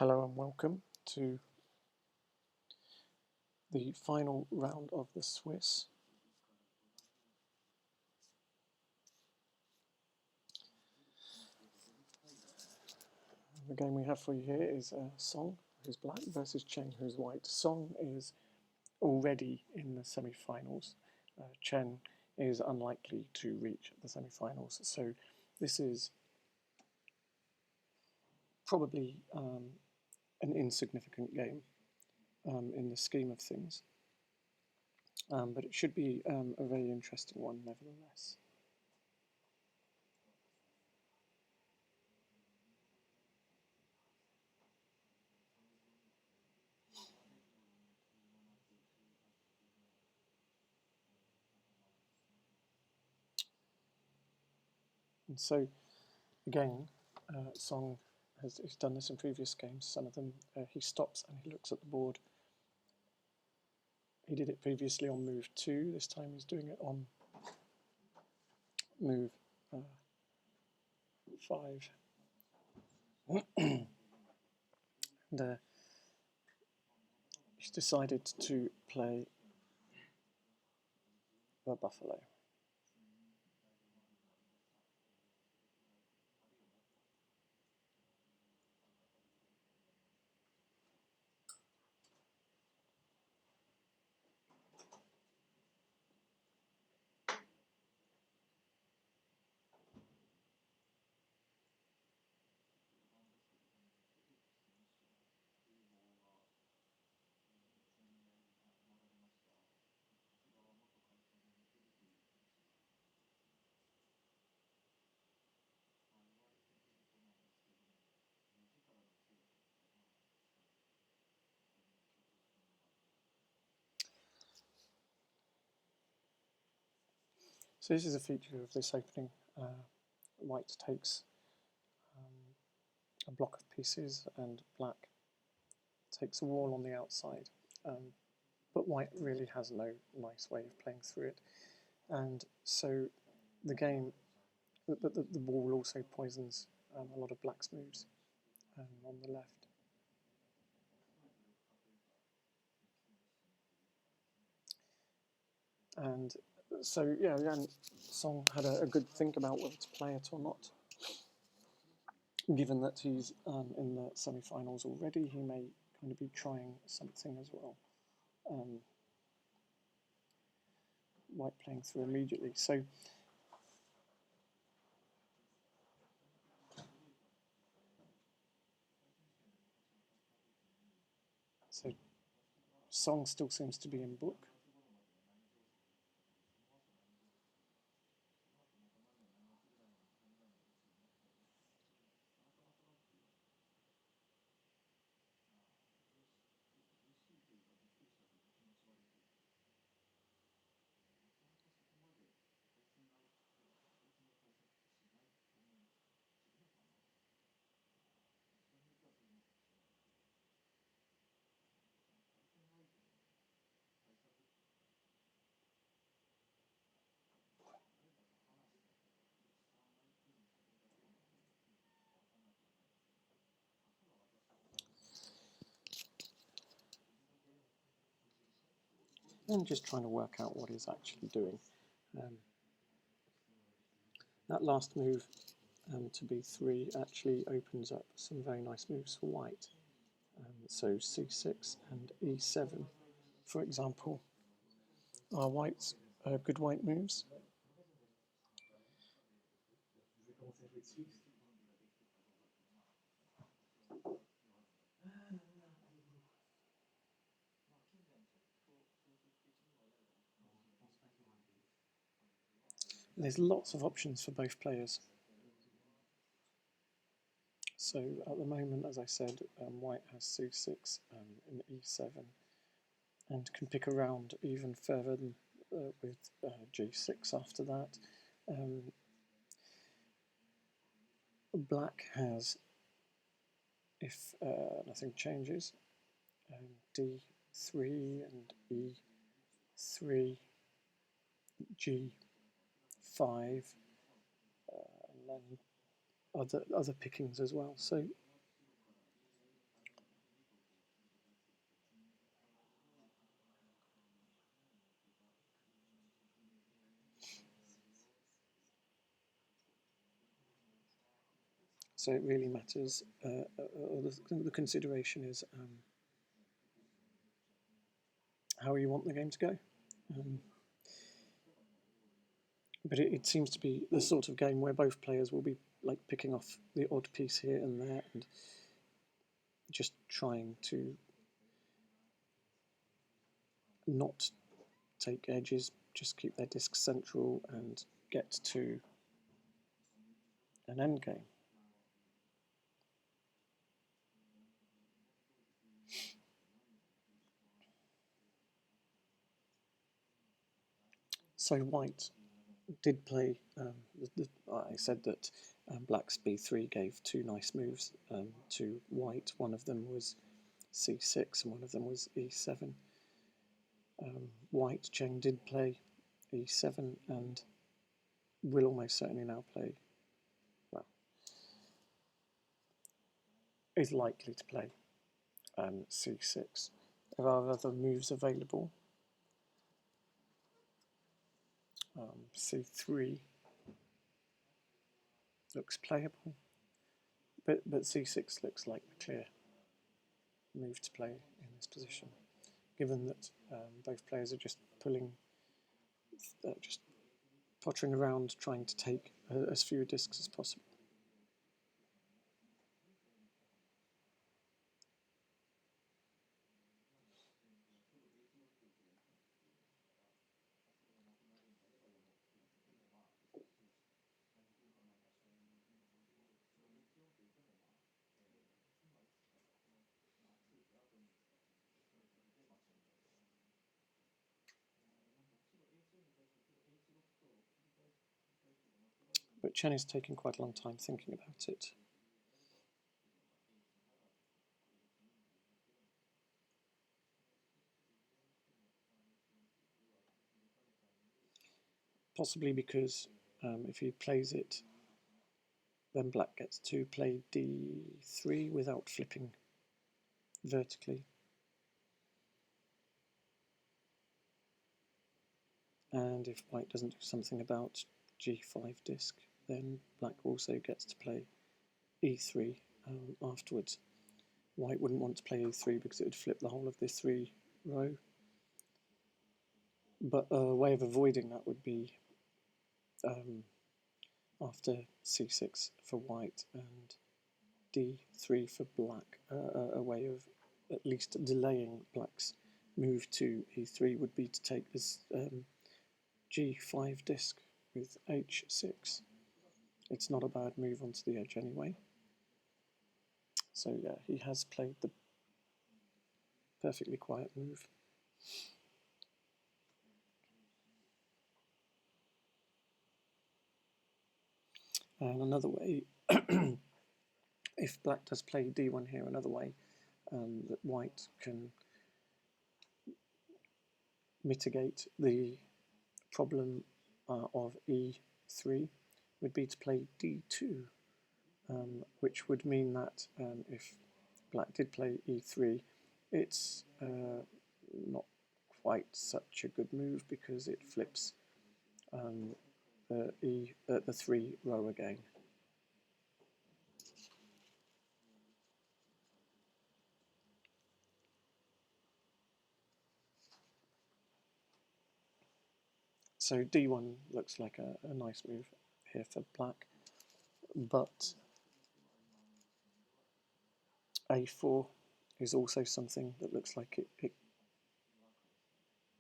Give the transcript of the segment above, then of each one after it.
Hello and welcome to the final round of the Swiss. The game we have for you here is Song, who's black, versus Chen, who's white. Song is already in the semi-finals. Chen is unlikely to reach the semi-finals, so this is probably an insignificant game in the scheme of things, but it should be a very interesting one nevertheless. And so, again, Song has done this in previous games. Some of them, he stops and he looks at the board. He did it previously on move 2. This time he's doing it on move 5. And he's decided to play the buffalo. So this is a feature of this opening. White takes a block of pieces and black takes a wall on the outside. But white really has no nice way of playing through it. And so the game, the wall also poisons a lot of black's moves on the left. And so, yeah, Song had a good think about whether to play it or not. Given that he's in the semi-finals already, he may kind of be trying something as well. White playing through immediately. So Song still seems to be in book. And just trying to work out what he's actually doing. That last move to b3 actually opens up some very nice moves for white. So c6 and e7, for example, are white's good white moves. There's lots of options for both players. So at the moment, as I said, white has c6 and e7, and can pick around even further than, with g6 after that. Black has, if nothing changes, d3 and e3, g5, and then other pickings as well. So So it really matters, the consideration is how you want the game to go. But it seems to be the sort of game where both players will be like picking off the odd piece here and there and just trying to not take edges, just keep their disc central and get to an end game. So white did play, I said that black's b3 gave two nice moves to white. One of them was c6 and one of them was e7. White Chen did play e7 and will almost certainly now play, well, is likely to play c6. There are other moves available. c3 looks playable, but c6 looks like the clear move to play in this position, given that both players are just pulling, just pottering around trying to take as few discs as possible. But Chen is taking quite a long time thinking about it. Possibly because if he plays it, then black gets to play d3 without flipping vertically. And if white doesn't do something about g5 disc, then black also gets to play e3 afterwards. White wouldn't want to play e3 because it would flip the whole of this 3 row. But a way of avoiding that would be after c6 for white and d3 for black. A way of at least delaying black's move to e3 would be to take this g5 disc with h6. It's not a bad move onto the edge anyway. So yeah, he has played the perfectly quiet move. And another way, if black does play d1 here, another way that white can mitigate the problem of e3 would be to play d2, which would mean that if black did play e3, it's not quite such a good move because it flips the 3 row again. So d1 looks like a nice move here for black, but a4 is also something that looks like it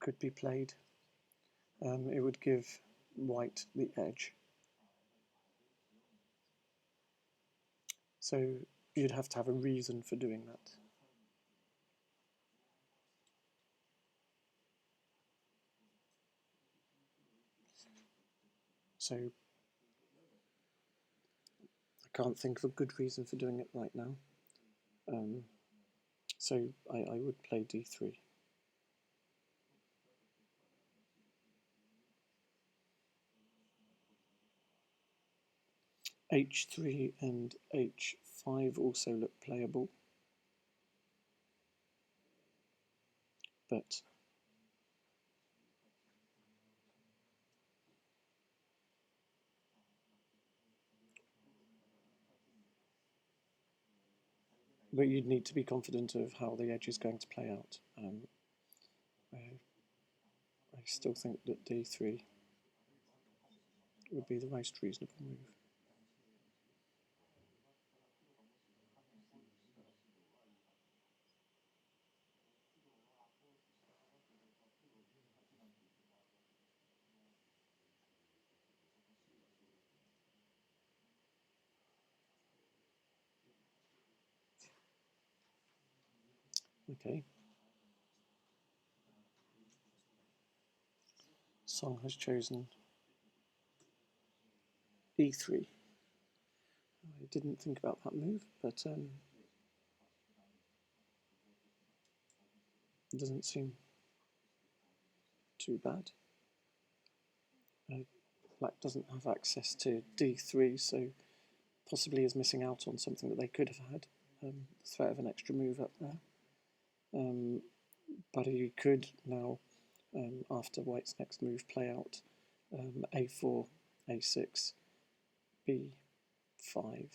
could be played. It would give white the edge. So you'd have to have a reason for doing that. So I can't think of a good reason for doing it right now. So I would play d3. h3 and h5 also look playable, but but you'd need to be confident of how the edge is going to play out. I still think that d3 would be the most reasonable move. Okay. Song has chosen e3. I didn't think about that move, but it doesn't seem too bad. Black doesn't have access to d3, so possibly is missing out on something that they could have had, the threat of an extra move up there. But you could now, after white's next move, play out a4, a6, b5,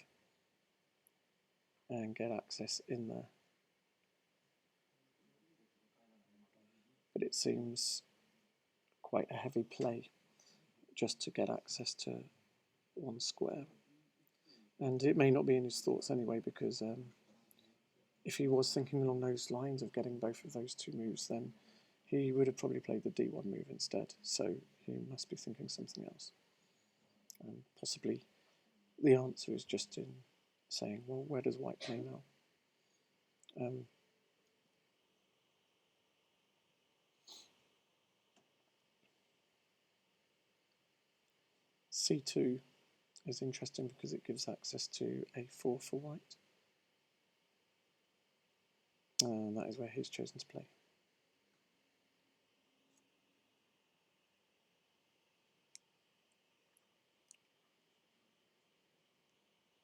and get access in there. But it seems quite a heavy play just to get access to one square. And it may not be in his thoughts anyway, because if he was thinking along those lines of getting both of those two moves, then he would have probably played the d1 move instead. So he must be thinking something else. And possibly the answer is just in saying, well, where does white play now? c2 is interesting because it gives access to a4 for white. And that is where he's chosen to play.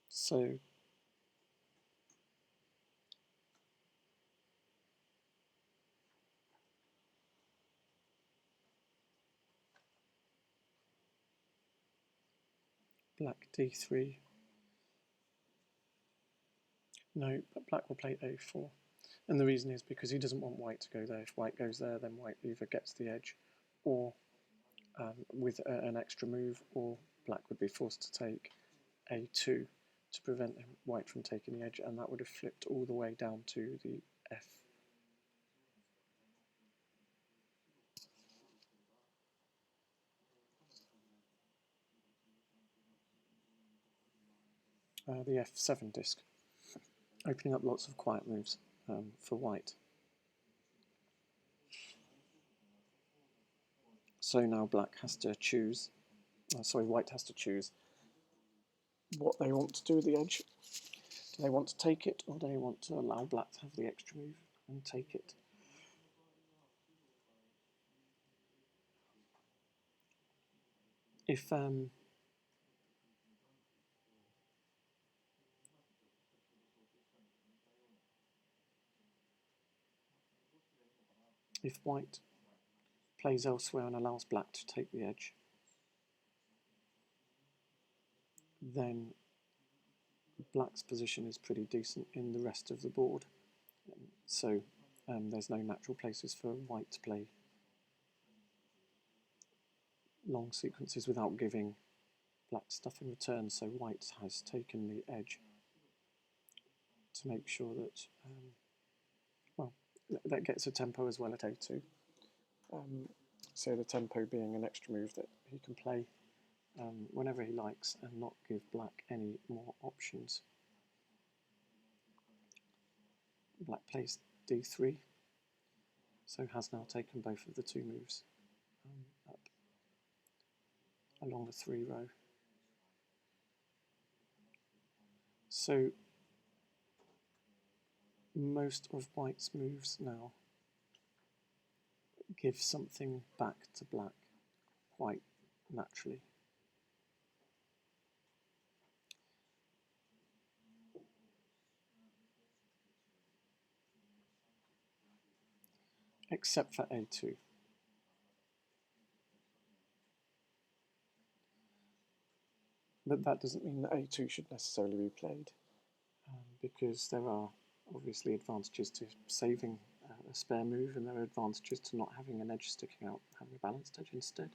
So black d3. No, but black will play a4. And the reason is because he doesn't want white to go there. If white goes there, then white either gets the edge or with an extra move, or black would be forced to take a2 to prevent white from taking the edge, and that would have flipped all the way down to the f. The f7 disc, opening up lots of quiet moves for white. So now black has to choose, white has to choose what they want to do with the edge. Do they want to take it, or do they want to allow black to have the extra move and take it? If white plays elsewhere and allows black to take the edge, then black's position is pretty decent in the rest of the board. So there's no natural places for white to play long sequences without giving black stuff in return. So white has taken the edge to make sure that, well, that gets a tempo as well at a2. So the tempo being an extra move that he can play whenever he likes and not give black any more options. Black plays d3, so has now taken both of the two moves up along the 3 row. So most of white's moves now give something back to black quite naturally. Except for a2. But that doesn't mean that a2 should necessarily be played, because there are obviously advantages to saving a spare move, and there are advantages to not having an edge sticking out, having a balanced edge instead.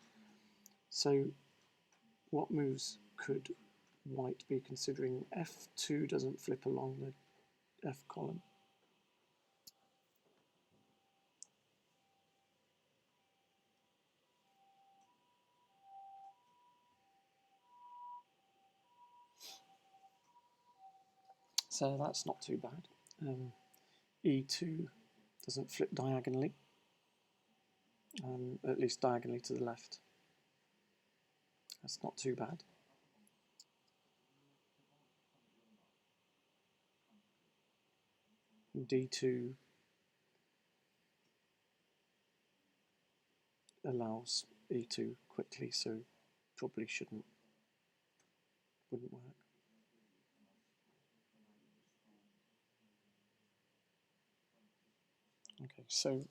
So what moves could white be considering? F2 doesn't flip along the F column. So that's not too bad. E2 doesn't flip diagonally, at least diagonally to the left. That's not too bad. D2 allows E2 quickly, so probably wouldn't work. Okay, so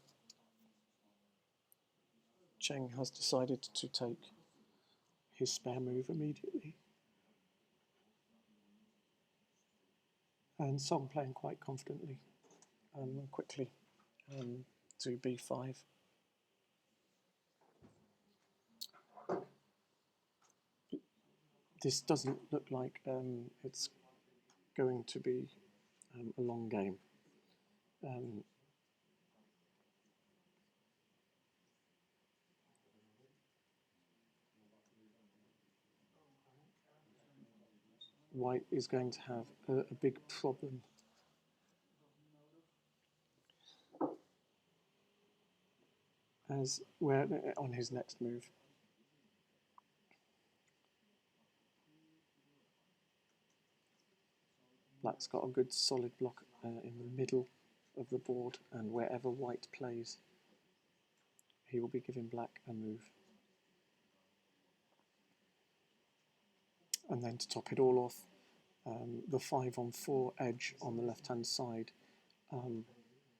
Cheng has decided to take his spare move immediately. And Song playing quite confidently and quickly to B5. This doesn't look like it's going to be a long game. White is going to have a big problem. As where on his next move. Black's got a good solid block in the middle of the board, and wherever white plays, he will be giving black a move. And then to top it all off, the 5-on-4 edge on the left-hand side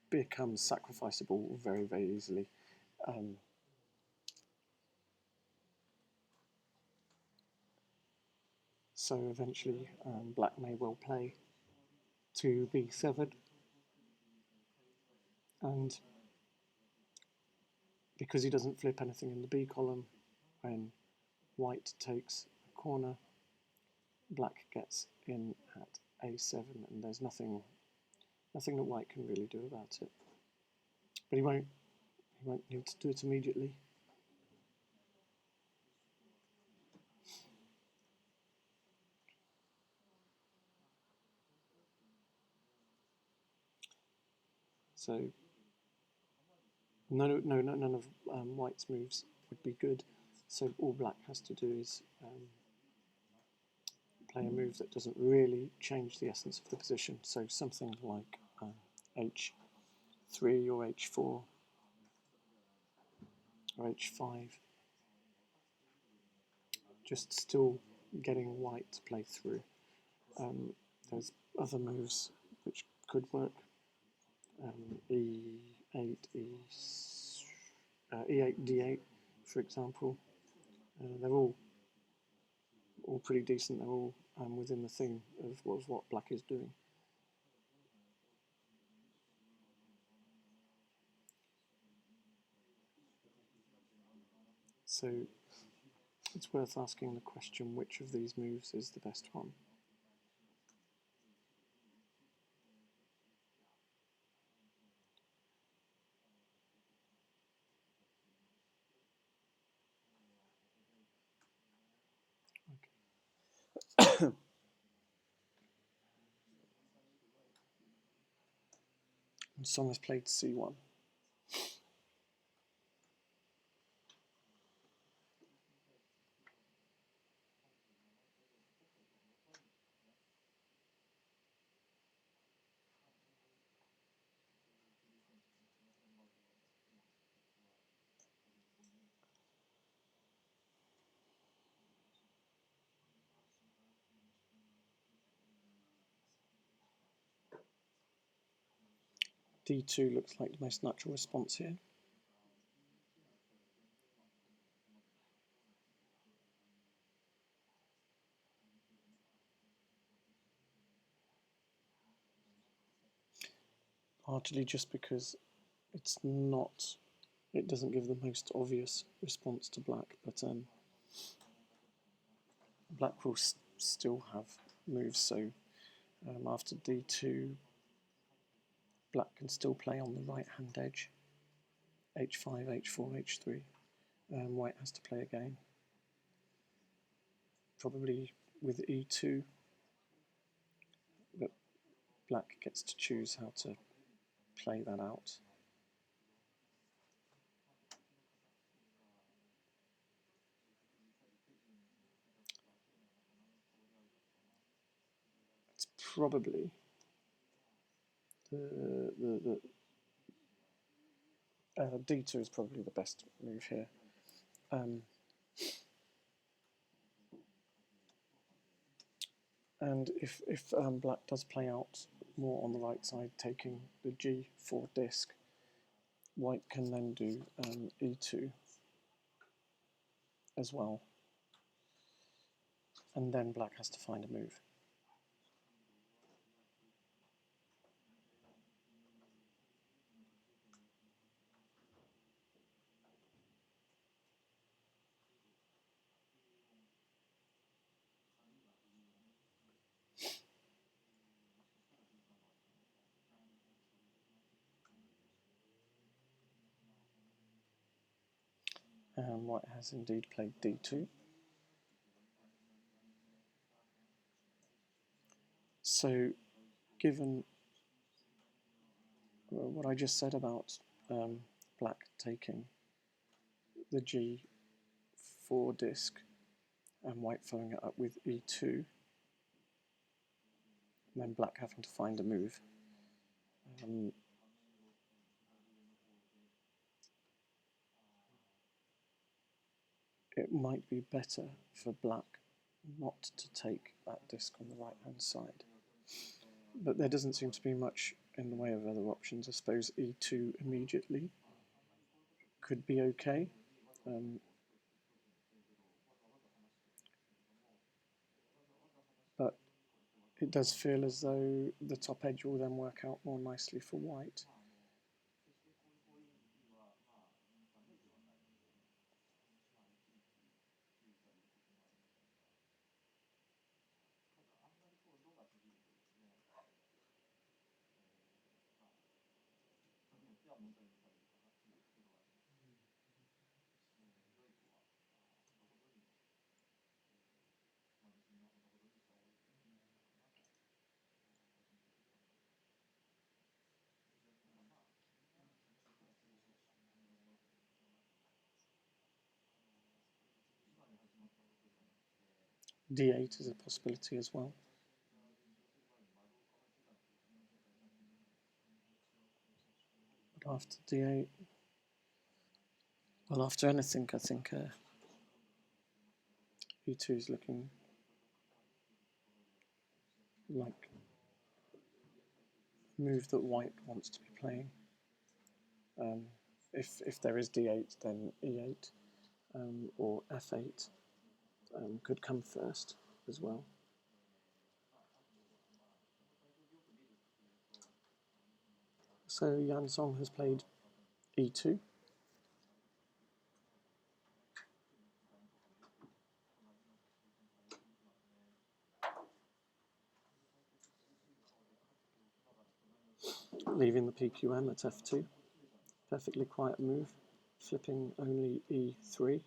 becomes sacrificable very, very easily. So eventually black may well play to B7, and because he doesn't flip anything in the B column, when white takes a corner, black gets in at A7, and there's nothing that white can really do about it. But he won't need to do it immediately. So none of white's moves would be good. So all black has to do is play a move that doesn't really change the essence of the position. So something like H3 or H4 or H5. Just still getting white to play through. There's other moves which could work. E8, E8, D8, for example. They're all pretty decent. They're all within the thing of what black is doing. So it's worth asking the question, which of these moves is the best one? Okay. Song has played C1. D2 looks like the most natural response here. largely just because it's not, it doesn't give the most obvious response to black, but black will still have moves, so after d2, black can still play on the right hand edge, h5, h4, h3, white has to play again, probably with e2, but black gets to choose how to play that out. It's probably the d2 is probably the best move here. And if black does play out more on the right side, taking the g4 disc, white can then do e2 as well, and then black has to find a move. White has indeed played d2. So, given what I just said about black taking the g4 disc and white following it up with e2, and then black having to find a move, it might be better for black not to take that disc on the right hand side. But there doesn't seem to be much in the way of other options. I suppose e2 immediately could be okay. But it does feel as though the top edge will then work out more nicely for white. d8 is a possibility as well. But after d8, well, after anything, I think e2 is looking like a move that white wants to be playing. If there is d8, then e8 or f8 could come first as well. So Yan-CHEN has played e2. Leaving the PQM at f2. Perfectly quiet move, flipping only e3.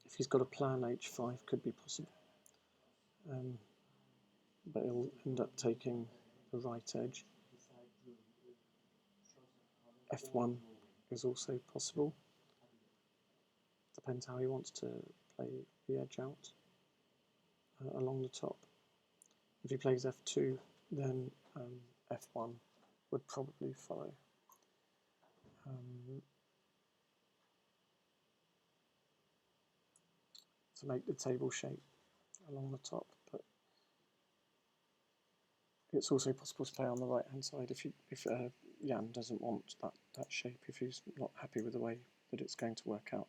If he's got a plan, h5 could be possible. But he'll end up taking the right edge. f1 is also possible. Depends how he wants to play the edge out along the top. If he plays f2, then f1 would probably follow. To make the table shape along the top, but it's also possible to play on the right hand side if Yan doesn't want that shape, if he's not happy with the way that it's going to work out.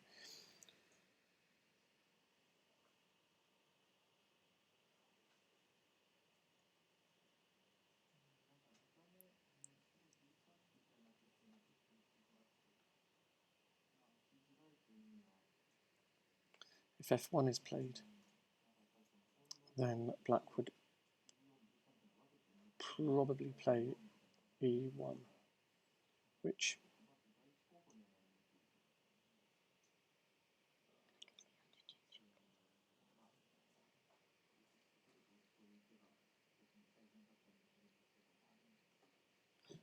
If f1 is played, then black would probably play e1, which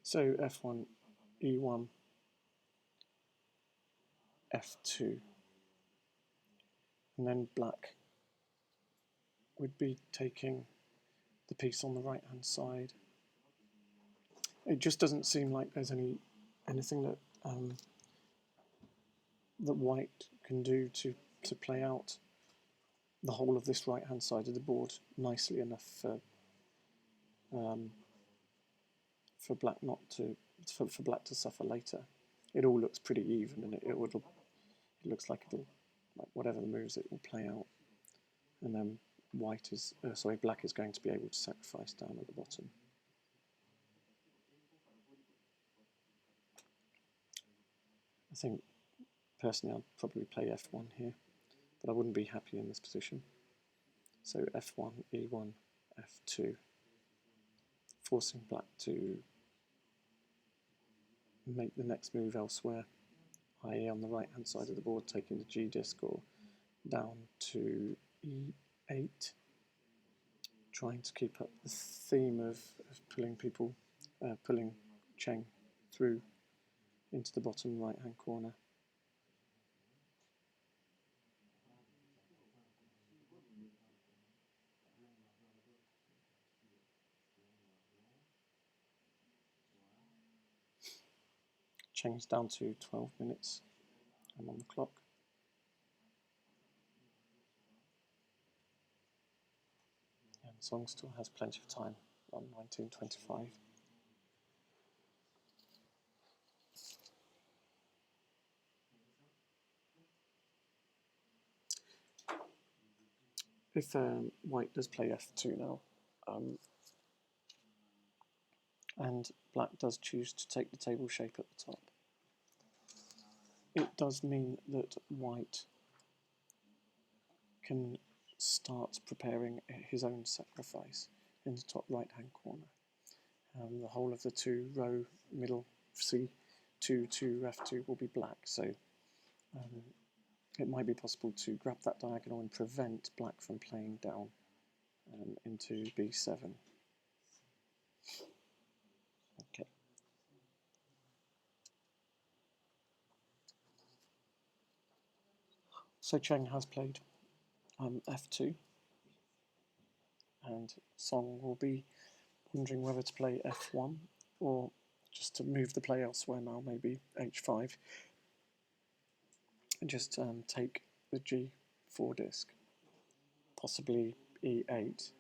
so f1, e1, f2, and then black would be taking the piece on the right hand side. It just doesn't seem like there's anything that that white can do to play out the whole of this right hand side of the board nicely enough for black not to for black to suffer later. It all looks pretty even, and it looks like whatever the moves, it will play out, and then black is going to be able to sacrifice down at the bottom. I think personally I'd probably play f1 here, but I wouldn't be happy in this position. So f1, e1, f2, forcing black to make the next move elsewhere, i.e. on the right hand side of the board, taking the G disc or down to e8, trying to keep up the theme of pulling Cheng through into the bottom right hand corner. Cheng's down to 12 minutes. I'm on the clock. And Song still has plenty of time on 1925. If white does play f2 now, and black does choose to take the table shape at the top, it does mean that white can start preparing his own sacrifice in the top right hand corner. The whole of the 2-row middle C2 to f2 will be black, so it might be possible to grab that diagonal and prevent black from playing down into b7. Okay. So Cheng has played f2, and Song will be wondering whether to play f1 or just to move the play elsewhere now, maybe h5, and just take the g4 disc, possibly e8.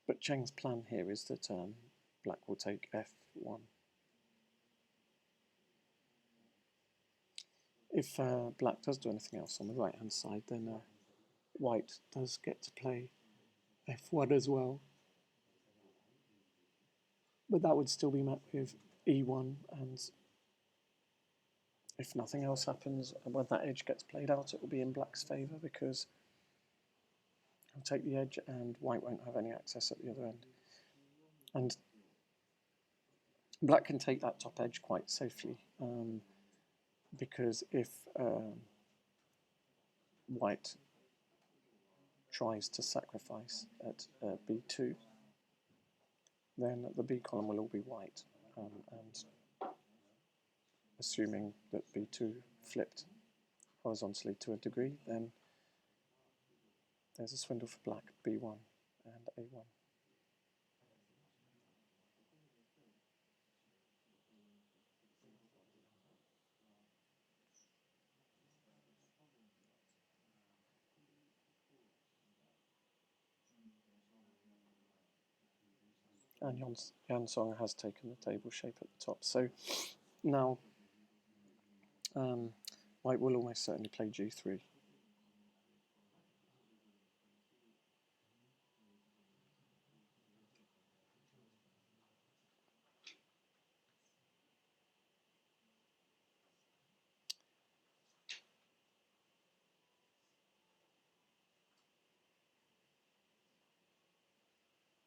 But Cheng's plan here is that black will take f1. If black does do anything else on the right hand side, then white does get to play f1 as well. But that would still be met with e1, and if nothing else happens, when that edge gets played out, it will be in black's favour, because he'll take the edge and white won't have any access at the other end. And black can take that top edge quite safely, because if white tries to sacrifice at b2, then the b column will all be white, and assuming that b2 flipped horizontally to a degree, then there's a swindle for black, b1 and a1. And Yan-Song has taken the table shape at the top. So now white will almost certainly play G3.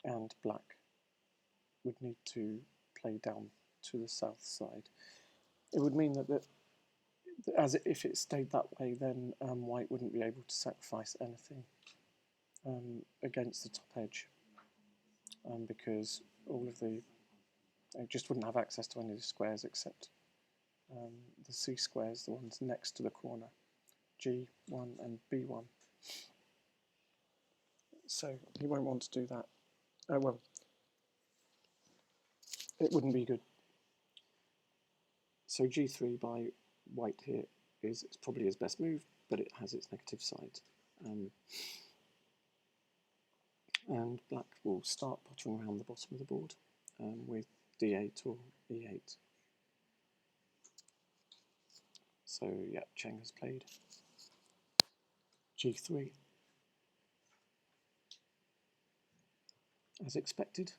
And black would need to play down to the south side. It would mean that if it stayed that way, then white wouldn't be able to sacrifice anything against the top edge, because all of it just wouldn't have access to any of the squares except the C squares, the ones next to the corner, G1 and B1. So he won't want to do that. Well, it wouldn't be good. So G3 by white here is probably his best move, but it has its negative side. And black will start pottering around the bottom of the board with D8 or E8. So yeah, Cheng has played G3 as expected.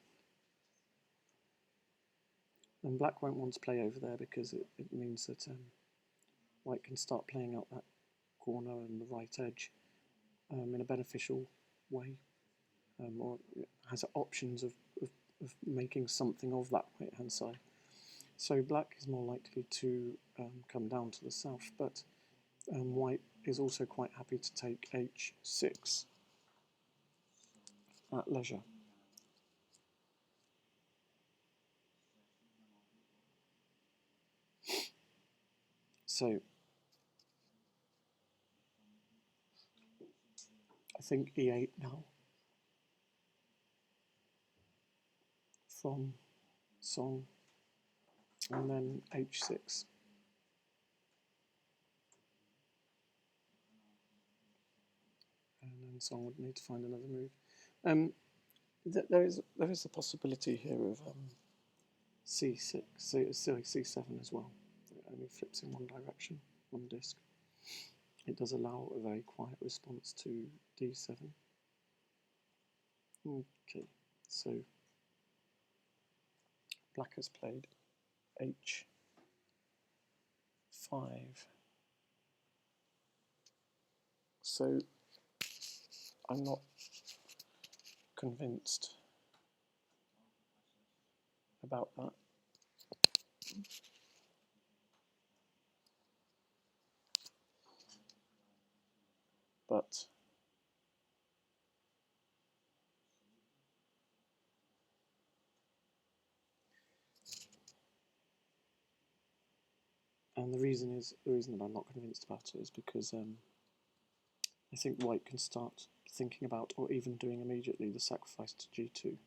And black won't want to play over there because it means that white can start playing up that corner and the right edge in a beneficial way, or has options of making something of that right hand side. So black is more likely to come down to the south, but white is also quite happy to take H6 at leisure. So I think E8 now from Song, and then H6. And then Song would need to find another move. There is a possibility here of C6, C7 as well. It only flips in one direction, one disc. It does allow a very quiet response to D7. Okay, so black has played H5. So I'm not convinced about that. But and the reason that I'm not convinced about it is because I think white can start thinking about, or even doing immediately, the sacrifice to G2.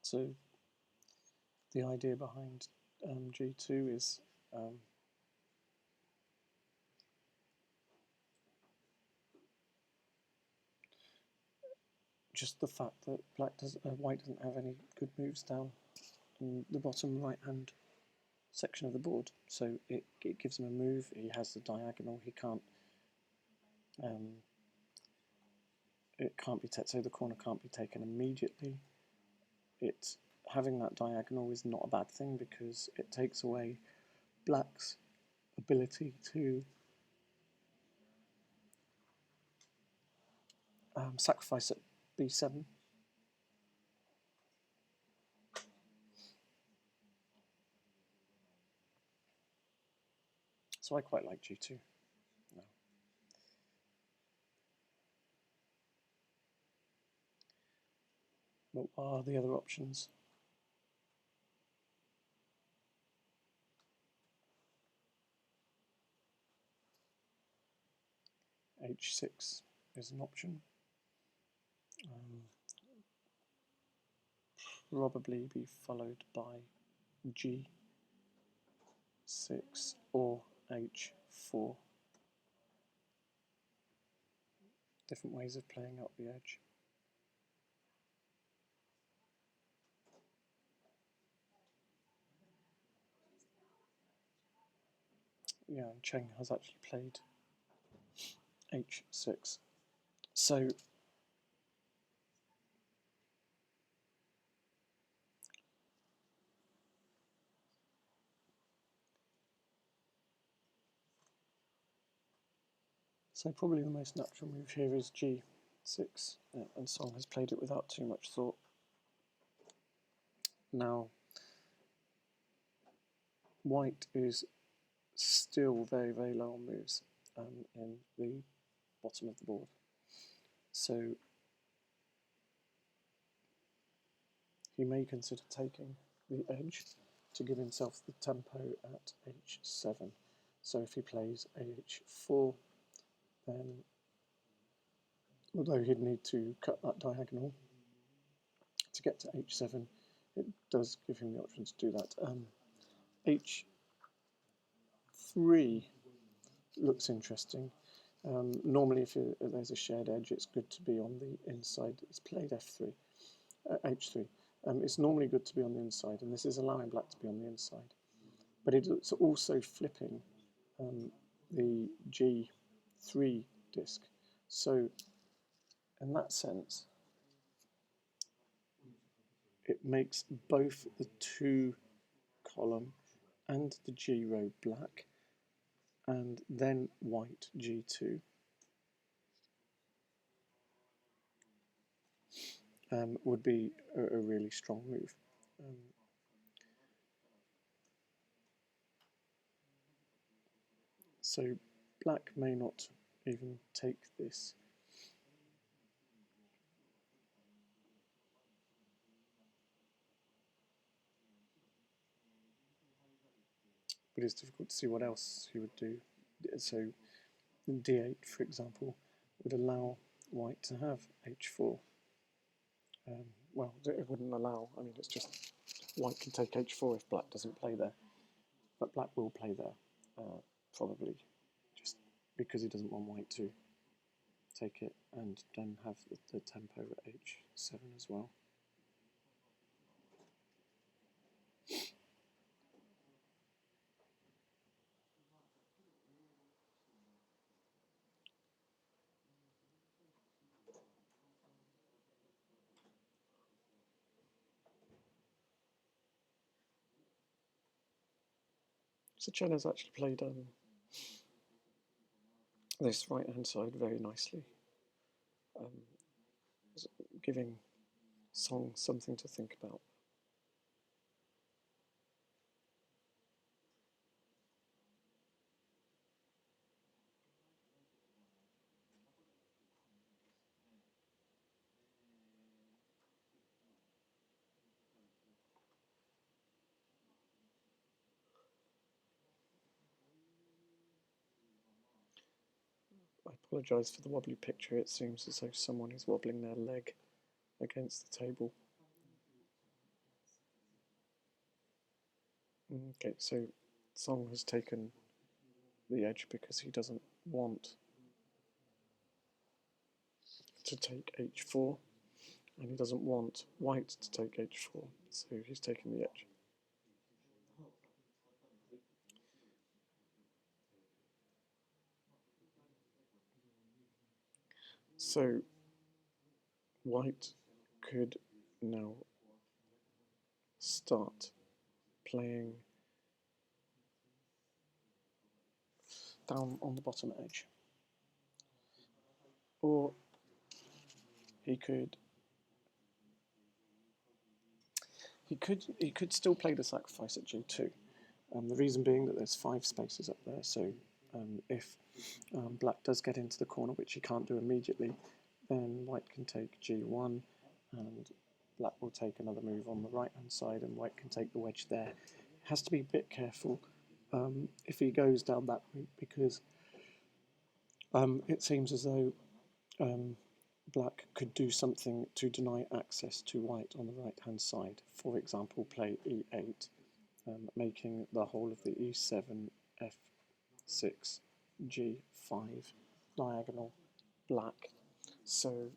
So the idea behind G2 is just the fact that white doesn't have any good moves down in the bottom right hand section of the board. So it gives him a move. He has the diagonal. He can't. It can't be so the corner can't be taken immediately. Having that diagonal is not a bad thing because it takes away black's ability to sacrifice at B7. So I quite like G2 now. What are the other options? H6 is an option. probably be followed by G6 or H4. Different ways of playing out the edge. Yan-CHEN has actually played H6. So probably the most natural move here is G6, and Song has played it without too much thought. Now, White is still very, very low on moves in the bottom of the board. So he may consider taking the edge to give himself the tempo at H7. So if he plays H4, then although he'd need to cut that diagonal to get to H7, it does give him the option to do that. H3 looks interesting. Normally if there's a shared edge, it's good to be on the inside. It's played F3, H3. It's normally good to be on the inside, and this is allowing black to be on the inside. But it's also flipping the G3 disc. So in that sense, it makes both the 2 column and the G row black, and then white G2. Would be a really strong move. So black may not even take this. But it's difficult to see what else he would do. So D8, for example, would allow white to have H4. Well, it wouldn't allow, I mean, it's just white can take H4 if black doesn't play there. But black will play there, probably, just because he doesn't want white to take it and then have the tempo at H7 as well. So Chen has actually played this right-hand side very nicely, giving Song something to think about. I apologise for the wobbly picture. It seems as though someone is wobbling their leg against the table. Okay, so Song has taken the edge because he doesn't want to take H4, and he doesn't want white to take H4, so he's taken the edge. So white could now start playing down on the bottom edge, or he could still play the sacrifice at G2. The reason being that there's 5 spaces up there, so if black does get into the corner, which he can't do immediately, then white can take G1, and black will take another move on the right-hand side, and white can take the wedge there. Has to be a bit careful if he goes down that route, because it seems as though black could do something to deny access to white on the right hand side. For example, play e8, making the whole of the e7, f6, g5 diagonal black. So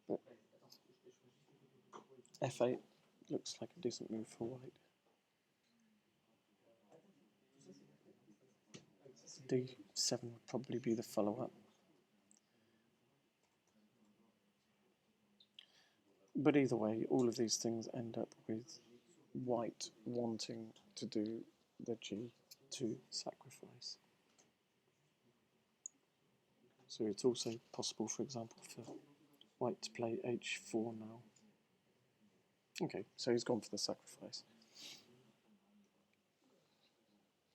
but f8 looks like a decent move for white. d7 would probably be the follow-up. But either way, all of these things end up with white wanting to do the g2 sacrifice. So it's also possible, for example, for white to play h4 now. Okay, so he's gone for the sacrifice.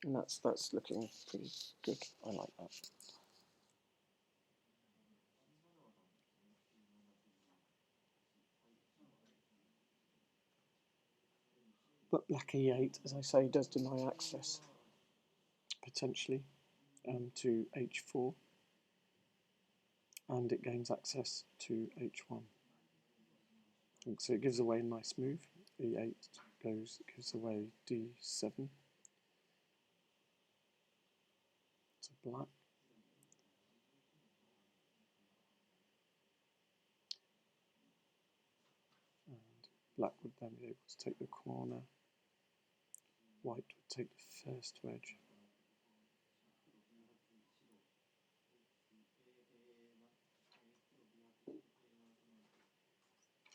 And that's looking pretty good. I like that. But black e8, as I say, does deny access, potentially, to h4. And it gains access to h1. And so it gives away a nice move. e8 gives away d7 to black. And black would then be able to take the corner. White would take the first wedge.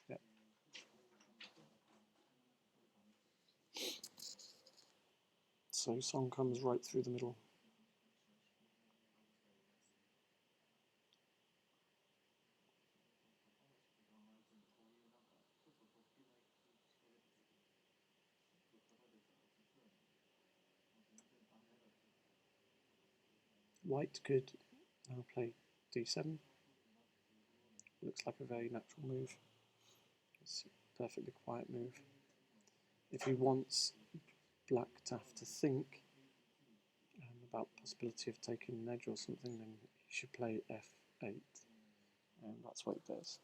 Yeah. So Song comes right through the middle. White could now play d7. Looks like a very natural move. It's a perfectly quiet move. If he wants black to have to think about the possibility of taking an edge or something, then he should play f8. And that's what he does.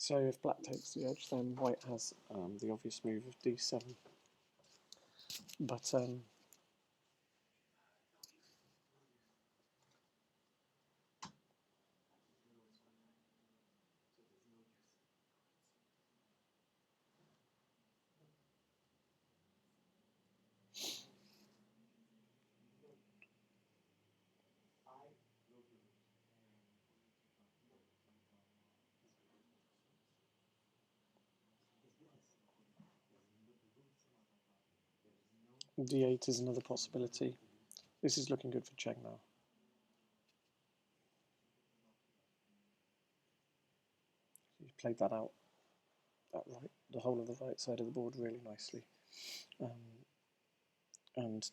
So if black takes the edge, then white has the obvious move of d7. But d8 is another possibility. This is looking good for Chen now. He played that out, the whole of the right side of the board really nicely. And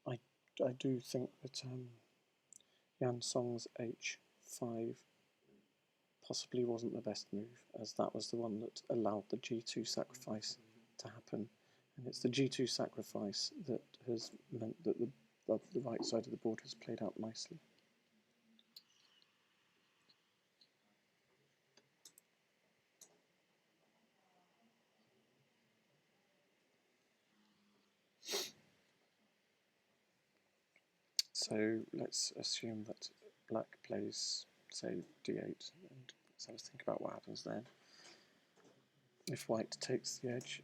I do think that Yan Song's h5 possibly wasn't the best move, as that was the one that allowed the g2 sacrifice to happen. And it's the g2 sacrifice that has meant that the right side of the board has played out nicely. So let's assume that black plays, say, d8, and let's have a think about what happens then. If white takes the edge,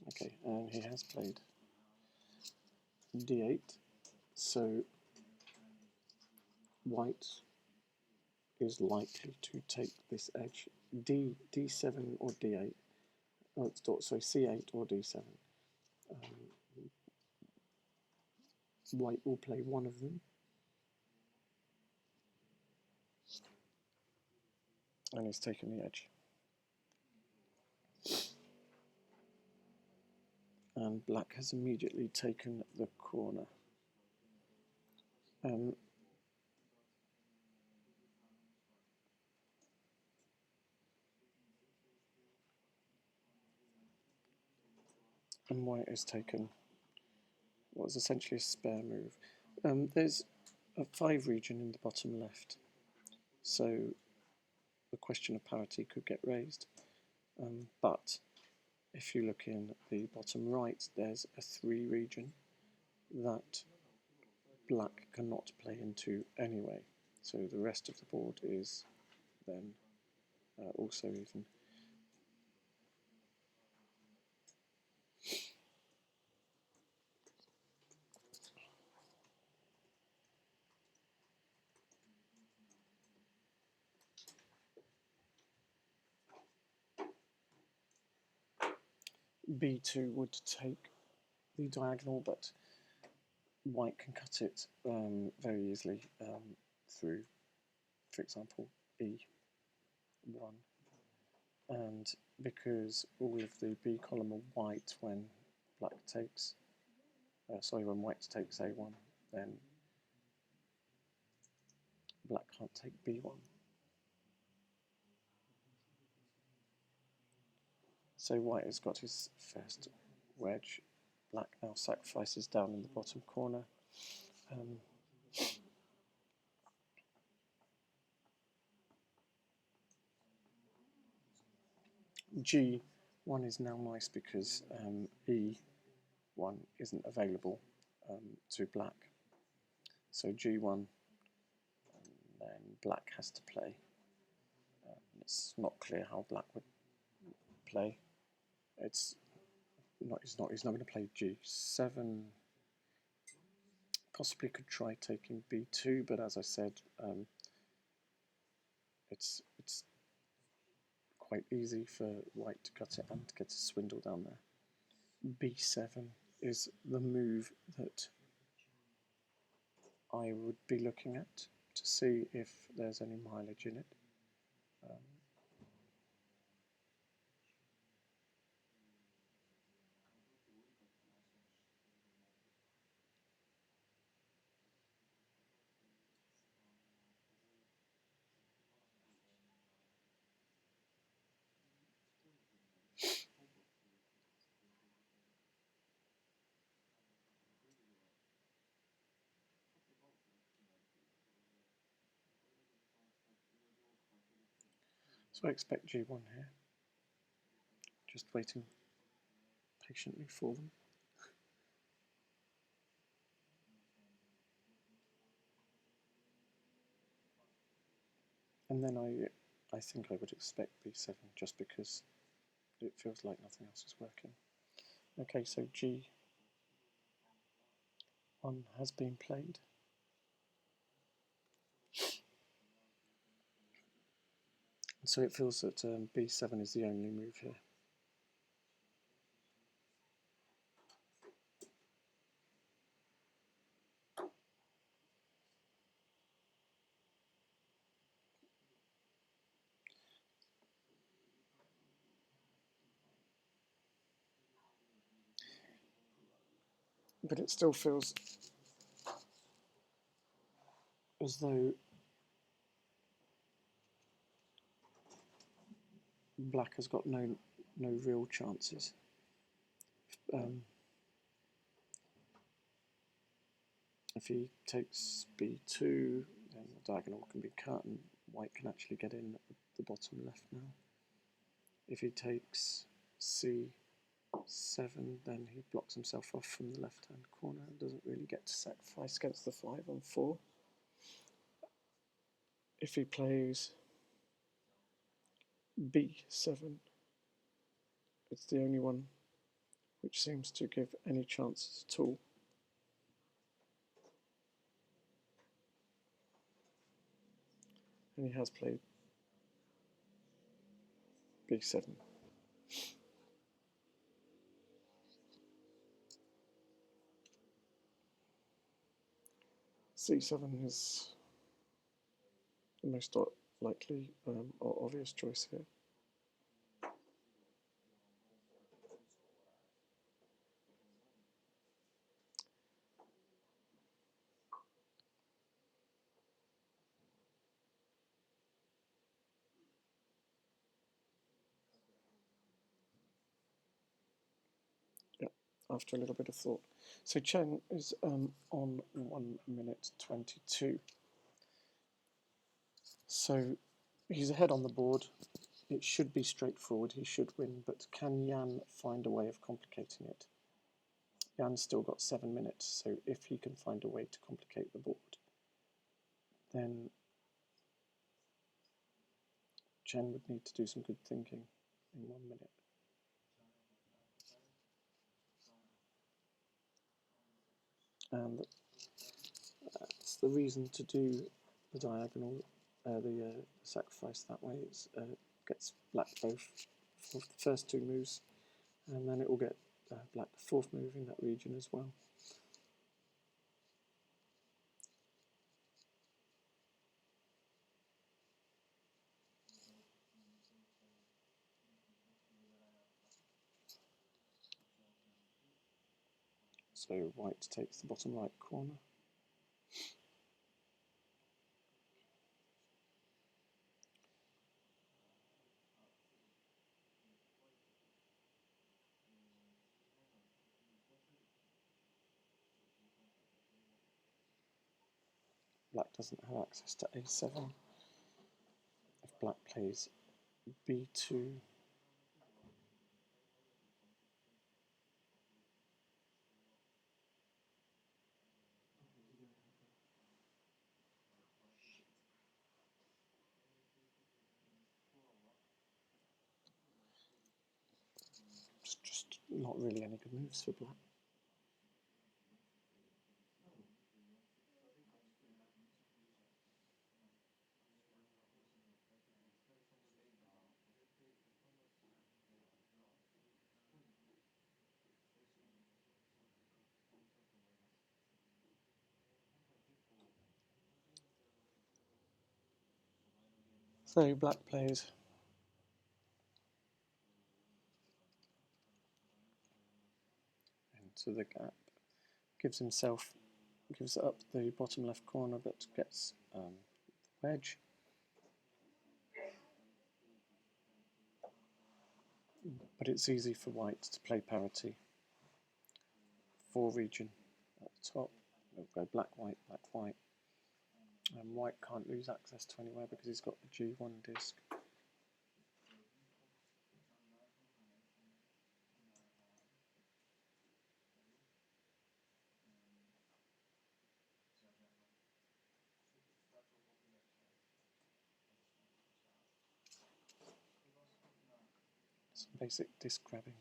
okay, and he has played d8, so white is likely to take this edge. D7 or d8, oh, sorry, c8 or d7. White will play one of them, and he's taken the edge. And black has immediately taken the corner. And white has taken what was essentially a spare move. There's a 5 region in the bottom left, so the question of parity could get raised. But if you look in the bottom right, there's a 3 region that black cannot play into anyway. So the rest of the board is then also even. B2 would take the diagonal, but white can cut it very easily through, for example, B1. And because all of the B column are white when black takes, when white takes A1, then black can't take B1. So white has got his first wedge. Black now sacrifices down in the bottom corner. G1 is now nice because E1 isn't available to black. So G1, and then black has to play. It's not clear how black would play. He's not going to play G7. Possibly could try taking B2, but as I said, it's quite easy for white to cut it and get a swindle down there. B7 is the move that I would be looking at to see if there's any mileage in it. So I expect G1 here, just waiting patiently for them. And then I think I would expect B7 just because it feels like nothing else is working. Okay, so G1 has been played. So it feels that B7 is the only move here. But it still feels as though black has got no real chances. If he takes B2, then the diagonal can be cut and white can actually get in at the bottom left now. If he takes C7, then he blocks himself off from the left-hand corner and doesn't really get to sacrifice against the 5 on 4. If he plays B7, it's the only one which seems to give any chances at all. and he has played b7. c7 is the most likely or obvious choice here. After a little bit of thought. So Chen is on 1 minute 22. So he's ahead on the board. It should be straightforward, he should win, but can Yan find a way of complicating it? Yan's still got 7 minutes, so if he can find a way to complicate the board, then Chen would need to do some good thinking in 1 minute. And that's the reason to do the diagonal, the sacrifice that way. It gets black both for the first 2 moves, and then it will get black the 4th move in that region as well. So white takes the bottom right corner. Black doesn't have access to a7. If black plays b2, it's just not really any good moves for black. So black plays into the gap, gives up the bottom left corner, but gets wedge. But it's easy for white to play parity. 4 region at the top. We'll go black, white, white. And white can't lose access to anywhere because he's got the G1 disc. Some basic disc grabbing.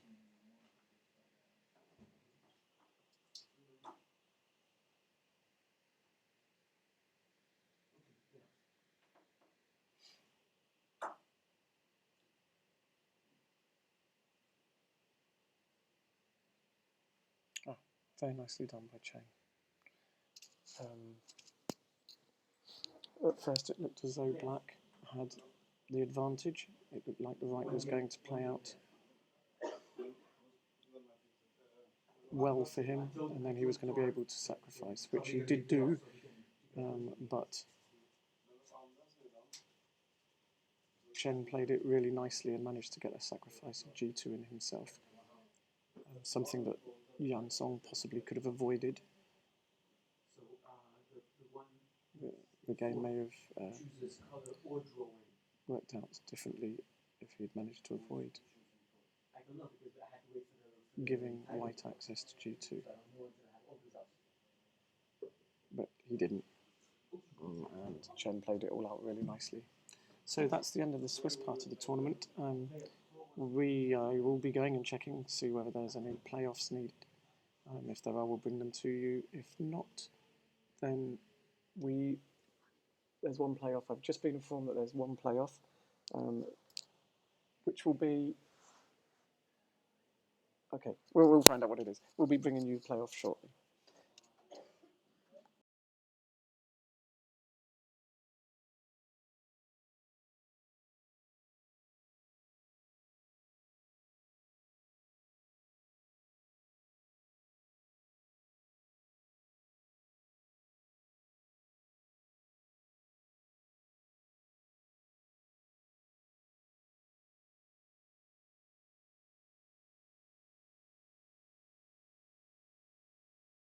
Oh, very nicely done by Chen. At first it looked as though black had the advantage. It looked like the white was going to play out well for him, and then he was going to be able to sacrifice, which he did do, but Chen played it really nicely and managed to get a sacrifice of G2 in himself, something that Yan-CHEN possibly could have avoided. The game may have worked out differently if he had managed to avoid giving white access to G2. But he didn't, and Chen played it all out really nicely. So that's the end of the Swiss part of the tournament. We will be going and checking to see whether there's any playoffs needed. If there are, we'll bring them to you. If not, then we there's one playoff. I've just been informed that there's one playoff, which will be... Okay, we'll find out what it is. We'll be bringing you playoff shortly.